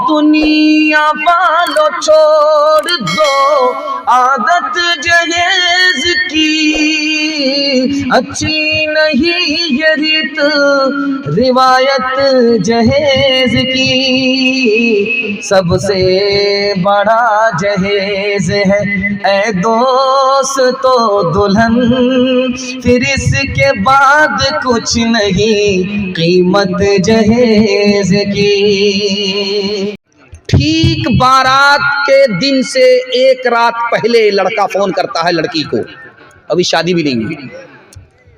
दुनिया वालों छोड़ दो आदत जहेज की, अच्छी नहीं ये रीत रिवायत जहेज की। सबसे बड़ा जहेज है ऐ दोस्तों दुल्हन, फिर इसके बाद कुछ नहीं कीमत जहेज की। ठीक बारात के दिन से एक रात पहले लड़का फोन करता है लड़की को, अभी शादी भी नहीं हुई,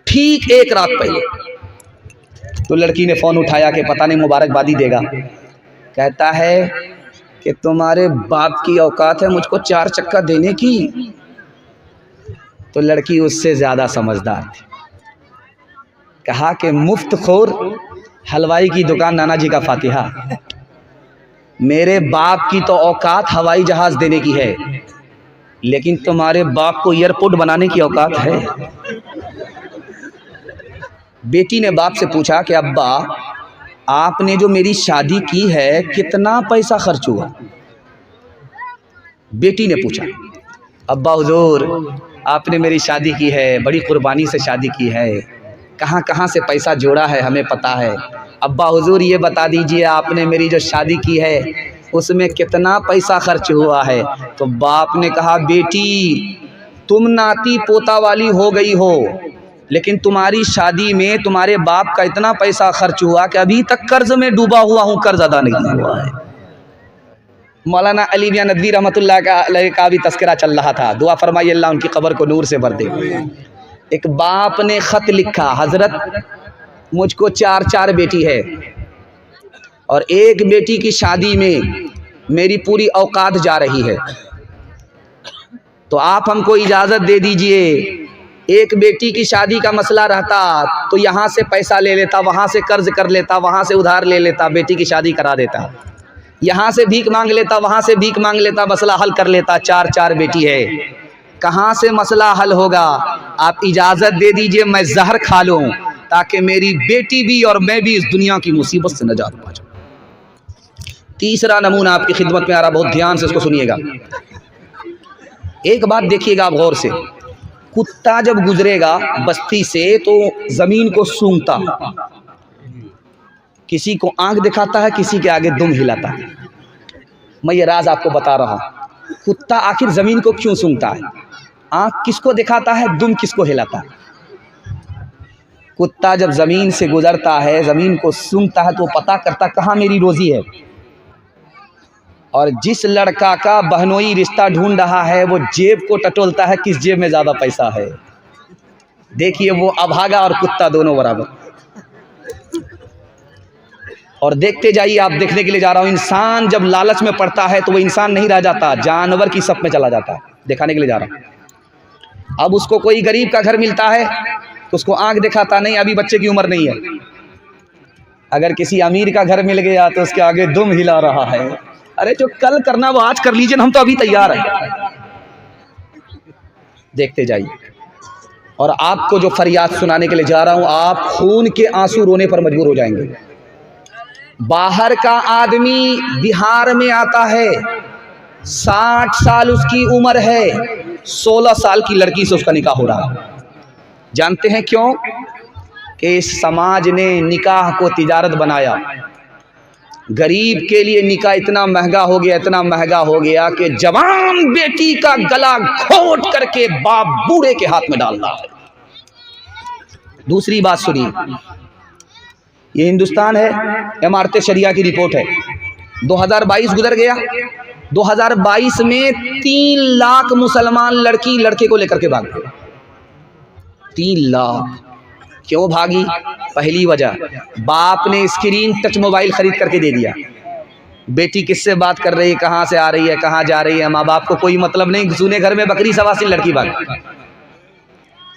ठीक एक रात पहले। तो लड़की ने फोन उठाया कि पता नहीं मुबारकबादी देगा। कहता है कि तुम्हारे बाप की औकात है मुझको 4 चक्का देने की। तो लड़की उससे ज़्यादा समझदार थी, कहा कि मुफ्त खोर हलवाई की दुकान नाना जी का फातिहा, मेरे बाप की तो औकात हवाई जहाज देने की है, लेकिन तुम्हारे बाप को एयरपोर्ट बनाने की औकात है। बेटी ने बाप से पूछा कि अब्बा आपने जो मेरी शादी की है कितना पैसा खर्च हुआ। बेटी ने पूछा, अब्बा हुजूर आपने मेरी शादी की है, बड़ी कुर्बानी से शादी की है, कहाँ कहाँ से पैसा जोड़ा है हमें पता है। अब्बा हुजूर ये बता दीजिए आपने मेरी जो शादी की है उसमें कितना पैसा खर्च हुआ है। तो बाप ने कहा, बेटी तुम नाती पोता वाली हो गई हो, लेकिन तुम्हारी शादी में तुम्हारे बाप का इतना पैसा खर्च हुआ कि अभी तक कर्ज में डूबा हुआ हूँ, कर्ज अदा नहीं हुआ है। मौलाना अली मियां नदवी रहमतुल्लाह का भी तस्करा चल रहा था, दुआ फरमाइए अल्लाह उनकी कब्र को नूर से भर दे। एक बाप ने ख़त लिखा, हज़रत मुझको 4 बेटी है और एक बेटी की शादी में मेरी पूरी औकात जा रही है, तो आप हमको इजाज़त दे दीजिए। एक बेटी की शादी का मसला रहता तो यहाँ से पैसा ले लेता, वहाँ से कर्ज कर लेता, वहाँ से उधार ले लेता, बेटी की शादी करा देता, यहाँ से भीख मांग लेता, वहाँ से भीख मांग लेता, मसला हल कर लेता। 4 बेटी है, कहाँ से मसला हल होगा? आप इजाज़त दे दीजिए मैं जहर खा लूँ ताकि मेरी बेटी भी और मैं भी इस दुनिया की मुसीबत से नजात पा जाऊँ। तीसरा नमूना आपकी खिदमत में आ रहा, बहुत ध्यान से इसको सुनिएगा। एक बात देखिएगा आप गौर से, कुत्ता जब गुजरेगा बस्ती से तो ज़मीन को सूंघता, किसी को आंख दिखाता है, किसी के आगे दुम हिलाता है। मैं ये राज आपको बता रहा हूँ, कुत्ता आखिर ज़मीन को क्यों सूंघता है? आंख किसको दिखाता है, दुम किसको हिलाता है? कुत्ता जब ज़मीन से गुजरता है, ज़मीन को सूंघता है, तो पता करता कहाँ मेरी रोज़ी है। और जिस लड़का का बहनोई रिश्ता ढूंढ रहा है वो जेब को टटोलता है, किस जेब में ज़्यादा पैसा है। देखिए वो अभागा और कुत्ता दोनों बराबर। और देखते जाइए, आप देखने के लिए जा रहा हूँ, इंसान जब लालच में पड़ता है तो वो इंसान नहीं रह जाता, जानवर की सप में चला जाता है। दिखाने के लिए जा रहा हूँ। अब उसको कोई गरीब का घर मिलता है तो उसको आंख दिखाता नहीं, अभी बच्चे की उम्र नहीं है। अगर किसी अमीर का घर मिल गया तो उसके आगे दुम हिला रहा है, अरे जो कल करना वो आज कर लीजिए, हम तो अभी तैयार हैं। देखते जाइए। और आपको जो फरियाद सुनाने के लिए जा रहा हूं, आप खून के आंसू रोने पर मजबूर हो जाएंगे। बाहर का आदमी बिहार में आता है, 60 साल उसकी उम्र है, 16 साल की लड़की से उसका निकाह हो रहा है। जानते हैं क्यों? कि इस समाज ने निकाह को तिजारत बनाया। गरीब के लिए निकाह इतना महंगा हो गया, इतना महंगा हो गया कि जवान बेटी का गला घोट करके बाप बूढ़े के हाथ में डालता है। दूसरी बात सुनिए, ये हिंदुस्तान है, इमारत शरिया की रिपोर्ट है। 2022 गुजर गया, 2022 में 3 लाख मुसलमान लड़की लड़के को लेकर के भाग गए। 3 लाख। क्यों भागी? पहली वजह, बाप ने स्क्रीन टच मोबाइल खरीद करके दे दिया। बेटी किससे बात कर रही है, कहाँ से आ रही है, कहाँ जा रही है, माँ बाप को कोई मतलब नहीं। सुने घर में बकरी सवासी लड़की भाग।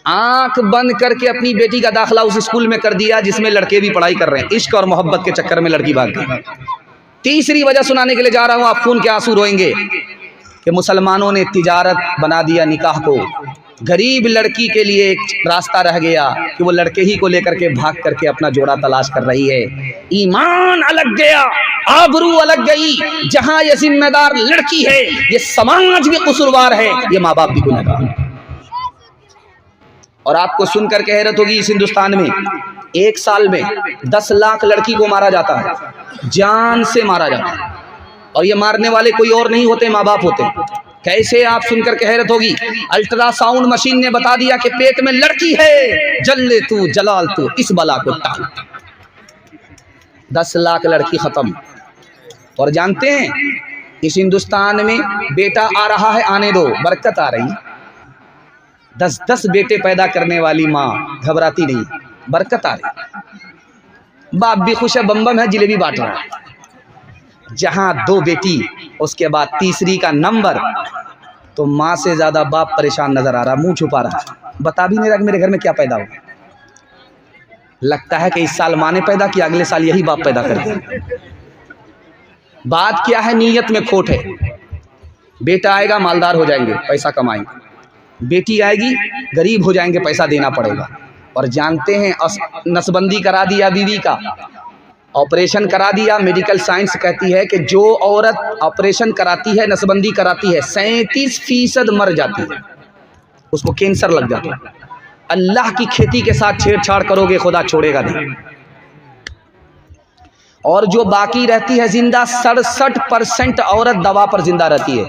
आंख बंद करके अपनी बेटी का दाखिला उस स्कूल में कर दिया जिसमें लड़के भी पढ़ाई कर रहे हैं। इश्क और मोहब्बत के चक्कर में लड़की भाग गई। तीसरी वजह सुनाने के लिए जा रहा हूँ, आप खून के आंसू रोएंगे कि मुसलमानों ने तिजारत बना दिया निकाह को। गरीब लड़की के लिए एक रास्ता रह गया कि वो लड़के ही को लेकर के भाग करके अपना जोड़ा तलाश कर रही है। ईमान अलग गया, आबरू अलग गई। जहां ये जिम्मेदार लड़की है, ये समाज भी कसूरवार है, ये माँ बाप भी गुनहगार। और आपको सुनकर के हैरत होगी, इस हिंदुस्तान में एक साल में 10 लाख लड़की को मारा जाता है, जान से मारा जाता है। और ये मारने वाले कोई और नहीं होते, माँ बाप होते। कैसे, आप सुनकर के हैरत होगी। अल्ट्रासाउंड मशीन ने बता दिया कि पेट में लड़की है, जल ले तू जलाल तू इस बला को टाल। 10 लाख लड़की खत्म। और जानते हैं, इस हिंदुस्तान में बेटा आ रहा है, आने दो, बरकत आ रही। 10-10 बेटे पैदा करने वाली माँ घबराती नहीं, बरकत आ रही। बाप भी खुश है, बम बम है, जिलेबी बांट रहा है। जहां 2 बेटी, उसके बाद तीसरी का नंबर, तो माँ से ज्यादा बाप परेशान नजर आ रहा, मुंह छुपा रहा, बता भी नहीं रहा मेरे घर में क्या पैदा हुआ। लगता है कि इस साल माँ ने पैदा किया, अगले साल यही बाप पैदा कर दिया। बात क्या है, नीयत में खोट है। बेटा आएगा, मालदार हो जाएंगे, पैसा कमाएंगे। बेटी आएगी, गरीब हो जाएंगे, पैसा देना पड़ेगा। और जानते हैं, नसबंदी करा दिया बीवी का, ऑपरेशन करा दिया। मेडिकल साइंस कहती है कि जो औरत ऑपरेशन कराती है, नसबंदी कराती है, 37% मर जाती है, उसको कैंसर लग जाता है। अल्लाह की खेती के साथ छेड़छाड़ करोगे, खुदा छोड़ेगा नहीं। और जो बाकी रहती है जिंदा, 67% औरत दवा पर जिंदा रहती है।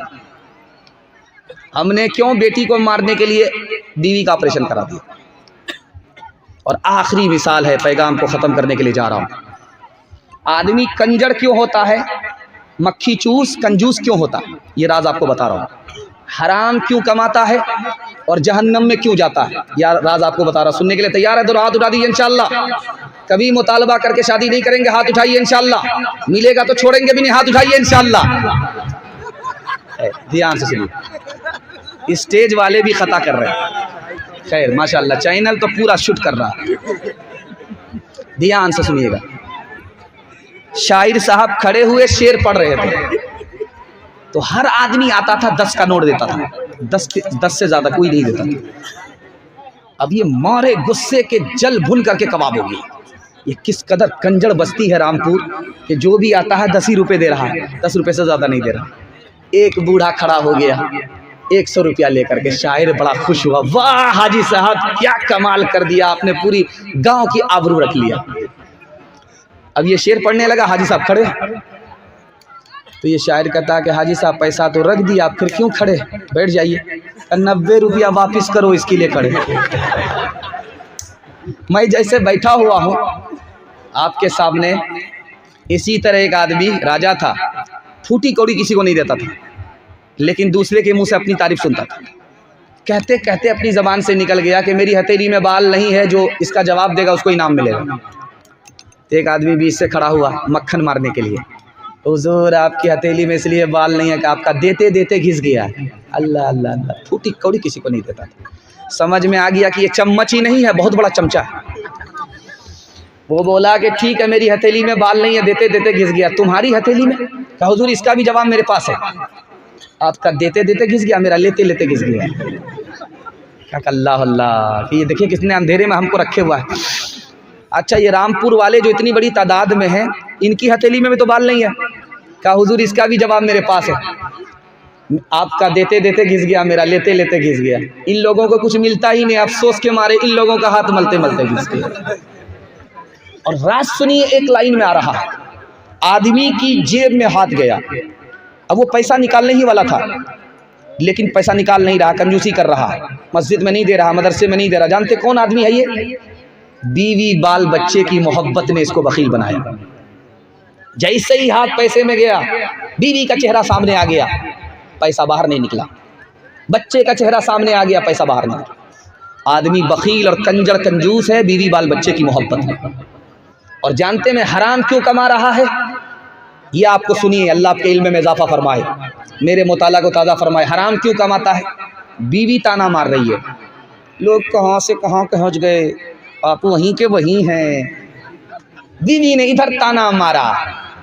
हमने क्यों बेटी को मारने के लिए बीवी का ऑपरेशन करा दिया। और आखिरी मिसाल है, पैगाम को ख़त्म करने के लिए जा रहा हूँ। आदमी कंजर क्यों होता है, मक्खी चूस कंजूस क्यों होता है, ये राज आपको बता रहा हूँ। हराम क्यों कमाता है और जहन्नम में क्यों जाता है, यह राज आपको बता रहा हूँ। सुनने के लिए तैयार है तो हाथ उठा दीजिए इंशाअल्लाह। कभी मुतालबा करके शादी नहीं करेंगे, हाथ उठाइए इंशाअल्लाह। मिलेगा तो छोड़ेंगे भी नहीं, हाथ उठाइए इंशाअल्लाह। ध्यान से सुनिए, स्टेज वाले भी खता कर रहे हैं। खैर माशाअल्लाह, चैनल तो पूरा शूट कर रहा है। ध्यान से सुनिएगा। शायर साहब खड़े हुए शेर पढ़ रहे थे, तो हर आदमी आता था 10 का नोट देता था। 10 से ज्यादा कोई नहीं देता था। अब ये मारे गुस्से के जल भुन करके कबाब हो गई। ये किस कदर कंजर बस्ती है रामपुर कि जो भी आता है 10 ही रुपये दे रहा है, 10 रुपये से ज़्यादा नहीं दे रहा। एक बूढ़ा खड़ा हो गया 100 रुपया लेकर के। शायर बड़ा खुश हुआ, वाह हाजी साहब क्या कमाल कर दिया आपने, पूरी गांव की आबरू रख लिया। अब ये शेर पढ़ने लगा, हाजी साहब खड़े। तो ये शायर कहता है कि हाजी साहब पैसा तो रख दिया, आप फिर क्यों खड़े, बैठ जाइए। 90 रुपया वापिस करो, इसके लिए खड़े। मैं जैसे बैठा हुआ हूँ आपके सामने, इसी तरह एक आदमी राजा था, फूटी कौड़ी किसी को नहीं देता था, लेकिन दूसरे के मुंह से अपनी तारीफ सुनता था। कहते कहते अपनी ज़बान से निकल गया कि मेरी हथेली में बाल नहीं है, जो इसका जवाब देगा उसको इनाम मिलेगा। तो एक आदमी बीच से खड़ा हुआ मक्खन मारने के लिए, हुजूर आपकी हथेली में इसलिए बाल नहीं है कि आपका देते देते घिस गया है। अल्लाह अल्लाह अल्लाह, फूटी कौड़ी किसी को नहीं देता था। समझ में आ गया कि ये चम्मच ही नहीं है, बहुत बड़ा चमचा है। वो बोला कि ठीक है मेरी हथेली में बाल नहीं है, देते देते घिस गया, तुम्हारी हथेली में? कहा हुजूर इसका भी जवाब मेरे पास है, आपका देते देते घिस गया, मेरा लेते लेते घिस गया। क्या अल्लाह अल्लाह, कि ये देखिए कितने अंधेरे में हमको रखे हुआ है। अच्छा ये रामपुर वाले जो इतनी बड़ी तादाद में हैं, इनकी हथेली में भी तो बाल नहीं है। कहा हुजूर इसका भी जवाब मेरे पास है, आपका देते देते घिस गया, मेरा लेते लेते घिस गया। इन लोगों को कुछ मिलता ही नहीं, अफसोस के मारे इन लोगों का हाथ मलते मलते घिस गया। और राज सुनिए, एक लाइन में आ रहा है, आदमी की जेब में हाथ गया। अब वो पैसा निकालने ही वाला था, लेकिन पैसा निकाल नहीं रहा, कंजूसी कर रहा है, मस्जिद में नहीं दे रहा, मदरसे में नहीं दे रहा। जानते कौन आदमी है ये? बीवी बाल बच्चे की मोहब्बत ने इसको बखील बनाया। जैसे ही हाथ पैसे में गया, बीवी का चेहरा सामने आ गया, पैसा बाहर नहीं निकला। बच्चे का चेहरा सामने आ गया, पैसा बाहर नहीं निकला। आदमी बखील और कंजर कंजूस है बीवी बाल बच्चे की मोहब्बत में। और जानते में हराम क्यों कमा रहा है? ये आपको सुनिए, अल्लाह आपके इल्म में इजाफा फरमाए, मेरे मुताला को ताज़ा फरमाए। हराम क्यों कमाता है? बीवी ताना मार रही है, लोग कहाँ से कहाँ पहुँच गए, आप वहीं के वहीं हैं। बीवी ने इधर ताना मारा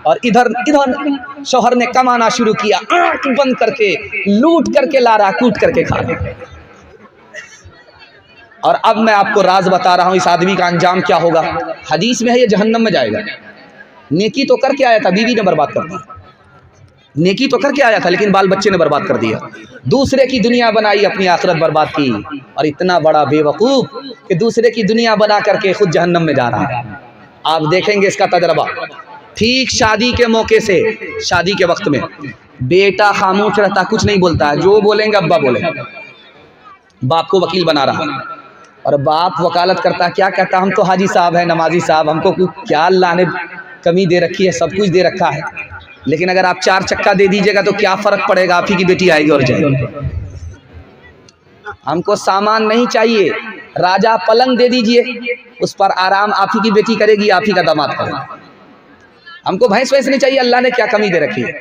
और इधर इधर शौहर ने कमाना शुरू किया, आंख बंद करके लूट करके ला रहा, कूट करके खा रहा। और अब मैं आपको राज बता रहा हूँ इस आदमी का अंजाम क्या होगा। हदीस में है ये जहन्नम में जाएगा। नेकी तो करके आया था, बीवी ने बर्बाद कर दी। नेकी तो करके आया था लेकिन बाल बच्चे ने बर्बाद कर दिया। दूसरे की दुनिया बनाई, अपनी आखिरत बर्बाद की। और इतना बड़ा बेवकूफ़ कि दूसरे की दुनिया बना करके खुद जहन्नम में जा रहा है। आप देखेंगे इसका तजर्बा। ठीक शादी के मौके से, शादी के वक्त में बेटा खामोश रहता, कुछ नहीं बोलता है। जो बोलेंगे अब्बा बोले। बाप को वकील बना रहा और बाप वकालत करता, क्या कहता, हम तो हाजी साहब हैं, नमाजी साहब, हमको क्या अल्लाह ने कमी दे रखी है, सब कुछ दे रखा है। लेकिन अगर आप 4 चक्का दे दीजिएगा तो क्या फ़र्क पड़ेगा, आप ही की बेटी आएगी और जाएगी। हमको सामान नहीं चाहिए, राजा पलंग दे दीजिए, उस पर आराम आप ही की बेटी करेगी, आप ही का दामाद करेगा। हमको भैंस वैंस नहीं चाहिए, अल्लाह ने क्या कमी दे रखी है।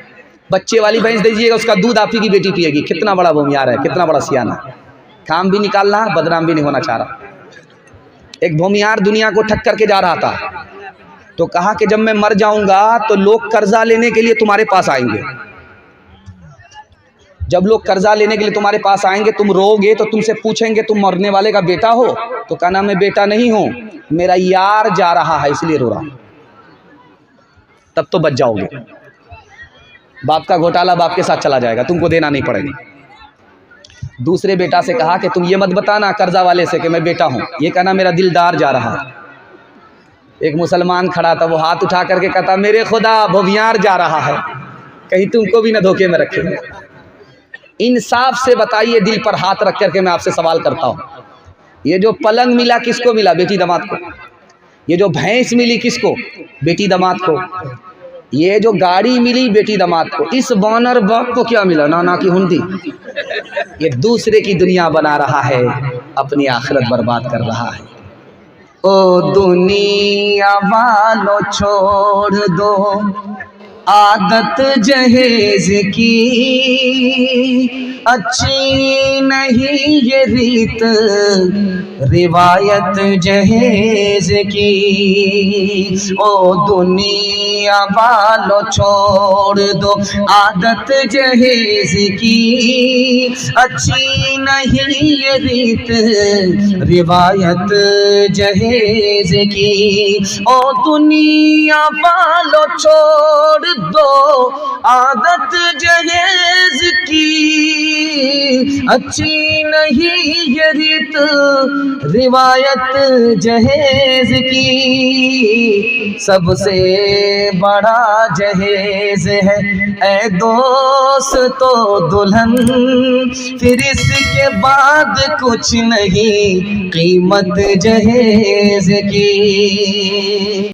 बच्चे वाली भैंस दे दीजिएगा, उसका दूध आप ही की बेटी पिएगी। कितना बड़ा भूमियार है, कितना बड़ा सियाना। काम भी निकालना, बदनाम भी नहीं होना चाह रहा। एक भूमियार दुनिया को ठक करके जा रहा था, तो कहा कि जब मैं मर जाऊंगा तो लोग कर्जा लेने के लिए तुम्हारे पास आएंगे। जब लोग कर्जा लेने के लिए तुम्हारे पास आएंगे, तुम रोओगे तो तुमसे पूछेंगे तुम मरने वाले का बेटा हो? तो कहना मैं बेटा नहीं हूं, मेरा यार जा रहा है इसलिए रो रहा हूं। तब तो बच जाओगे। बाप का घोटाला बाप के साथ चला जाएगा, तुमको देना नहीं पड़ेगा। दूसरे बेटा से कहा कि तुम ये मत बताना कर्जा वाले से कि मैं बेटा हूं, ये कहना मेरा दिलदार जा रहा है। एक मुसलमान खड़ा था, वो हाथ उठा करके कहता मेरे खुदा भूमियार जा रहा है, कहीं तुमको भी ना धोखे में रखे। इंसाफ से बताइए, दिल पर हाथ रख करके मैं आपसे सवाल करता हूँ, ये जो पलंग मिला किसको मिला? बेटी दामाद को। ये जो भैंस मिली किसको? बेटी दामाद को। ये जो गाड़ी मिली बेटी दामाद को। इस बानर बाप को क्या मिला? नाना की हुंडी। ये दूसरे की दुनिया बना रहा है, अपनी आखिरत बर्बाद कर रहा है। ओ दुनिया वालों छोड़ दो आदत जहेज की, अच्छी नहीं ये रीत रिवायत जहेज की। ओ दुनिया वालों छोड़ दो आदत जहेज की, अच्छी नहीं ये रीत रिवायत जहेज की। ओ दुनिया वालों छोड़ दो आदत जहेज की, अच्छी नहीं ये रीत रिवायत जहेज की। सबसे बड़ा जहेज है ऐ दोस्त तो दुल्हन, फिर इसके बाद कुछ नहीं कीमत जहेज की।